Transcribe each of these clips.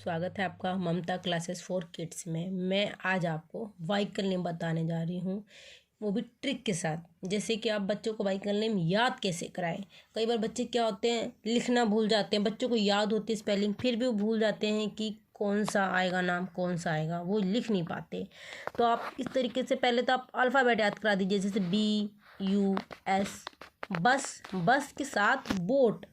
स्वागत है आपका ममता क्लासेस फॉर किड्स में। मैं आज आपको व्हीकल नेम बताने जा रही हूँ, वो भी ट्रिक के साथ। जैसे कि आप बच्चों को व्हीकल नेम याद कैसे कराएं। कई बार बच्चे क्या होते हैं, लिखना भूल जाते हैं। बच्चों को याद होती है स्पेलिंग, फिर भी वो भूल जाते हैं कि कौन सा आएगा नाम, कौन सा आएगा, वो लिख नहीं पाते। तो आप इस तरीके से पहले तो आप अल्फ़ाबेट याद करा दीजिए, जैसे BUS, बस के साथ बोट।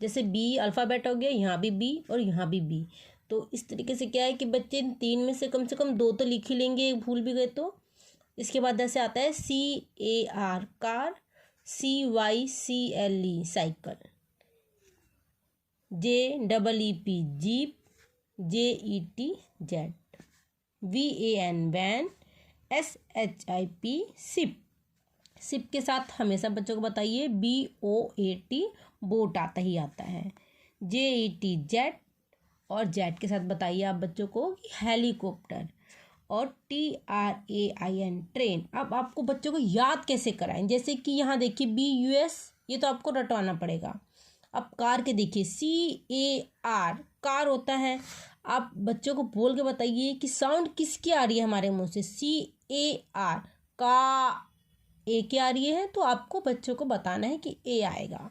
जैसे बी अल्फ़ाबेट हो गया, यहाँ भी बी और यहाँ भी बी। तो इस तरीके से क्या है कि बच्चे तीन में से कम 2 तो लिख ही लेंगे, भूल भी गए तो। इसके बाद जैसे आता है CAR car, CYCLE cycle, JEEP jeep, JET jet, VAN van, SHIP ship. Ship के साथ हमेशा बच्चों को बताइए BOAT बोट आता ही आता है। JET जेट, और जेट के साथ बताइए आप बच्चों को कि हेलीकॉप्टर। और TRAIN ट्रेन। अब आपको बच्चों को याद कैसे कराएं, जैसे कि यहाँ देखिए BUS, ये तो आपको रटवाना पड़ेगा। अब कार के देखिए CAR कार होता है। आप बच्चों को बोल के बताइए कि साउंड किसकी आ रही है हमारे मुंह से, CAR का ए की आ रही है, तो आपको बच्चों को बताना है कि ए आएगा।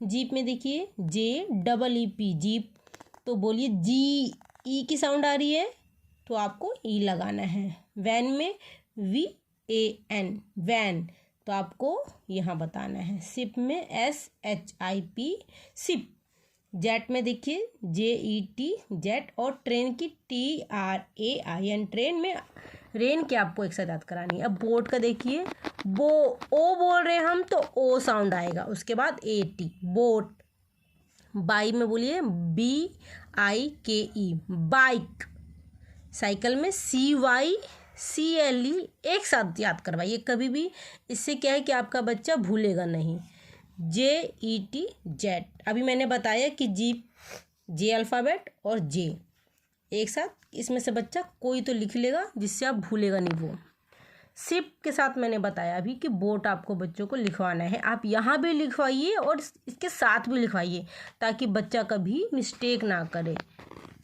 जीप में देखिए JEEP जीप, तो बोलिए GE की साउंड आ रही है, तो आपको ई लगाना है। वैन में VAN वैन, तो आपको यहाँ बताना है। सिप में SHIP सिप। जेट में देखिए JET जेट, और ट्रेन की TRAIN ट्रेन में रेन के आपको एक साथ याद करानी है। अब बोट का देखिए ओ बोल रहे हैं हम, तो ओ साउंड आएगा, उसके बाद AT बोट। बाई में बोलिए BIKE बाइक। साइकिल में CYCLE एक साथ याद करवाइए कभी भी, इससे क्या है कि आपका बच्चा भूलेगा नहीं। JET jet. अभी मैंने बताया कि जीप J अल्फ़ाबेट और J एक साथ, इसमें से बच्चा कोई तो लिख लेगा जिससे आप भूलेगा नहीं वो। सिप के साथ मैंने बताया अभी कि बोट आपको बच्चों को लिखवाना है। आप यहाँ भी लिखवाइए और इसके साथ भी लिखवाइए, ताकि बच्चा कभी मिस्टेक ना करे।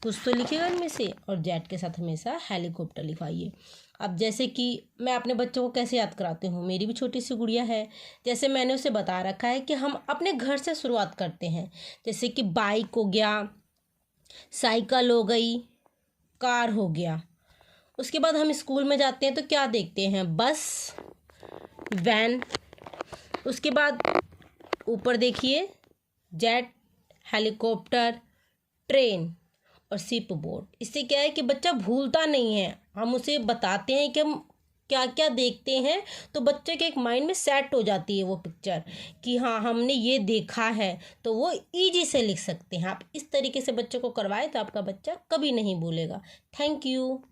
कुछ तो लिखेगा इनमें से। और जेट के साथ हमेशा हेलीकॉप्टर लिखवाइए। अब जैसे कि मैं अपने बच्चों को कैसे याद कराती हूँ, मेरी भी छोटी सी गुड़िया है। जैसे मैंने उसे बता रखा है कि हम अपने घर से शुरुआत करते हैं। जैसे कि बाइक हो गया, साइकिल हो गई, कार हो गया। उसके बाद हम स्कूल में जाते हैं तो क्या देखते हैं, बस, वैन। उसके बाद ऊपर देखिए जेट, हेलीकॉप्टर, ट्रेन और शिप बोट। इससे क्या है कि बच्चा भूलता नहीं है। हम उसे बताते हैं कि हम क्या क्या देखते हैं, तो बच्चे के एक माइंड में सेट हो जाती है वो पिक्चर कि हाँ हमने ये देखा है, तो वो इजी से लिख सकते हैं। आप इस तरीके से बच्चों को करवाएं तो आपका बच्चा कभी नहीं भूलेगा। Thank you.